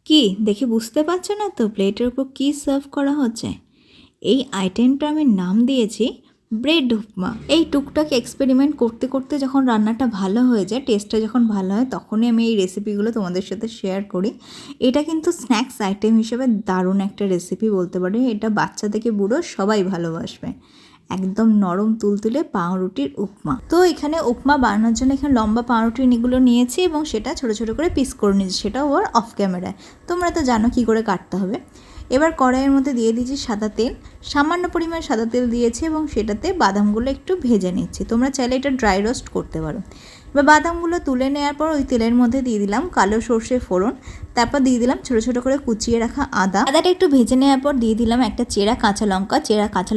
কি দেখে বুঝতে পারছো না তো প্লেটের উপর কী সার্ভ করা হচ্ছে? এই আইটেমটা আমি নাম দিয়েছি ব্রেড উপমা। এই টুকটাক এক্সপেরিমেন্ট করতে করতে যখন রান্নাটা ভালো হয়ে যায়, টেস্টটা যখন ভালো হয়, তখনই আমি এই রেসিপিগুলো তোমাদের সাথে শেয়ার করি। এটা কিন্তু স্ন্যাক্স আইটেম হিসেবে দারুণ একটা রেসিপি বলতে পারি। এটা বাচ্চা থেকে বুড়ো সবাই ভালোবাসবে। একদম নরম তুলতুলে পাউরুটির উপমা। তো এখানে উপমা বানানোর জন্য এখানে লম্বা পাউরুটিগুলো নিয়েছি এবং সেটা ছোট ছোট করে পিস করে নিয়েছি, সেটা ওর অফ ক্যামেরায়। তোমরা তো জানো কী করে কাটতে হবে। এবার কড়াইয়ের মধ্যে দিয়ে দিয়েছি সাদা তেল, সামান্য পরিমাণ সাদা তেল দিয়েছি এবং সেটাতে বাদামগুলো একটু ভেজে নিচ্ছি। তোমরা চাইলে এটা ড্রাই রোস্ট করতে পারো। এবার বাদামগুলো তুলে নেওয়ার পর ওই তেলের মধ্যে দিয়ে দিলাম কালো সর্ষে ফোড়ন, তারপর দিয়ে দিলাম ছোটো ছোটো করে কুচিয়ে রাখা আদাটা একটু ভেজে নেওয়ার পর দিয়ে দিলাম একটা চেরা কাঁচা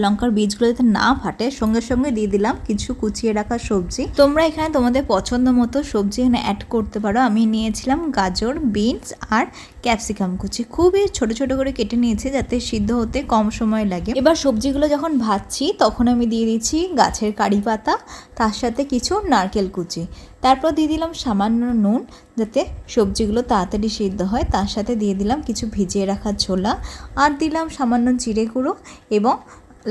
লঙ্কার বীজগুলো যাতে না ফাটে, সঙ্গে সঙ্গে দিয়ে দিলাম কিছু কুচিয়ে রাখা সবজি। তোমরা এখানে তোমাদের পছন্দ মতো সবজি এখানে অ্যাড করতে পারো। আমি নিয়েছিলাম গাজর, বিনস আর ক্যাপসিকাম কুচি, খুবই ছোট ছোট করে কেটে নিয়েছি যাতে সিদ্ধ হতে কম সময় লাগে। এবার সবজিগুলো যখন ভাজছি তখন আমি দিয়ে দিচ্ছি গাছের কারি পাতা, তার সাথে কিছু নারকেল কুচি, তারপর দিয়ে দিলাম সামান্য নুন যাতে সবজিগুলো তাড়াতাড়ি সিদ্ধ হয়। তার সাথে দিয়ে দিলাম কিছু ভিজিয়ে রাখা ছোলা, আর দিলাম সামান্য জিরে গুঁড়ো এবং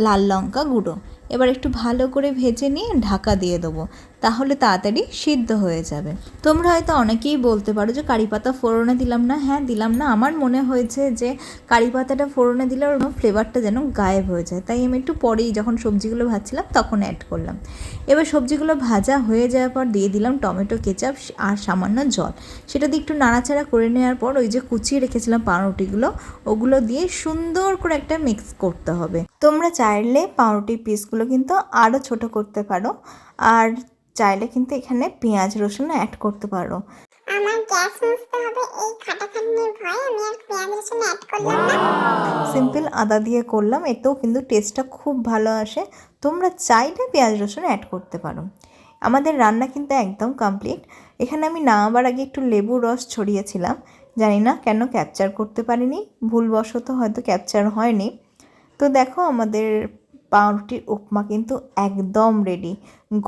লাল লঙ্কা গুঁড়ো। এবার একটু ভালো করে ভেজে নিয়ে ঢাকা দিয়ে দেবো, তাহলে তাড়াতাড়ি সিদ্ধ হয়ে যাবে। তোমরা হয়তো অনেকেই বলতে পারো যে কারি পাতা ফোড়নে দিলাম না। হ্যাঁ দিলাম না, আমার মনে হয়েছে যে কারি পাতাটা ফোড়নে দিলে ওর ফ্লেভারটা যেন গায়েব হয়ে যায়, তাই আমি একটু পরেই যখন সবজিগুলো ভাজছিলাম তখন অ্যাড করলাম। এবার সবজিগুলো ভাজা হয়ে যাওয়ার পর দিয়ে দিলাম টমেটো কেচাপ আর সামান্য জল, সেটা দিয়ে একটু নাড়াচাড়া করে নেওয়ার পর ওই যে কুচিয়ে রেখেছিলাম পাউরুটিগুলো, ওগুলো দিয়ে সুন্দর করে একটা মিক্স করতে হবে। তোমরা চাইলে পাউরুটির পিসগুলো কিন্তু আরও ছোট করতে পারো, আর চাইলে কিন্তু এখানে পেঁয়াজ রসুন অ্যাড করতে পারো। আমার গ্যাস মুছতে হবে, এই খাটাখাটনির ভয়ে আমি আর পেঁয়াজ রসুন অ্যাড করলাম না। সিম্পল আদা দিয়ে করলাম, এতেও কিন্তু টেস্টটা খুব ভালো আসে। তোমরা চাইলে পেঁয়াজ রসুন অ্যাড করতে পারো। আমাদের রান্না কিন্তু একদম কমপ্লিট। এখানে আমি নামাবার আগে একটু লেবুর রস ছড়িয়েছিলাম, জানি না কেন ক্যাপচার করতে পারিনি, ভুলবশত হয়তো ক্যাপচার হয়নি। তো দেখো আমাদের পাউরুটির উপমা কিন্তু একদম রেডি।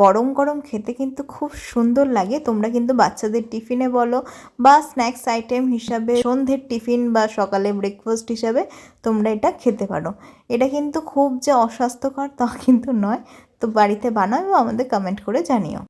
গরম গরম খেতে কিন্তু খুব সুন্দর লাগে। তোমরা কিন্তু বাচ্চাদের টিফিনে বলো বা স্ন্যাক্স আইটেম হিসাবে, সন্ধ্যের টিফিন বা সকালে ব্রেকফাস্ট হিসাবে তোমরা এটা খেতে পারো। এটা কিন্তু খুব যে অস্বাস্থ্যকর তা কিন্তু নয়। তো বাড়িতে বানাও এবং আমাদের কমেন্ট করে জানিও।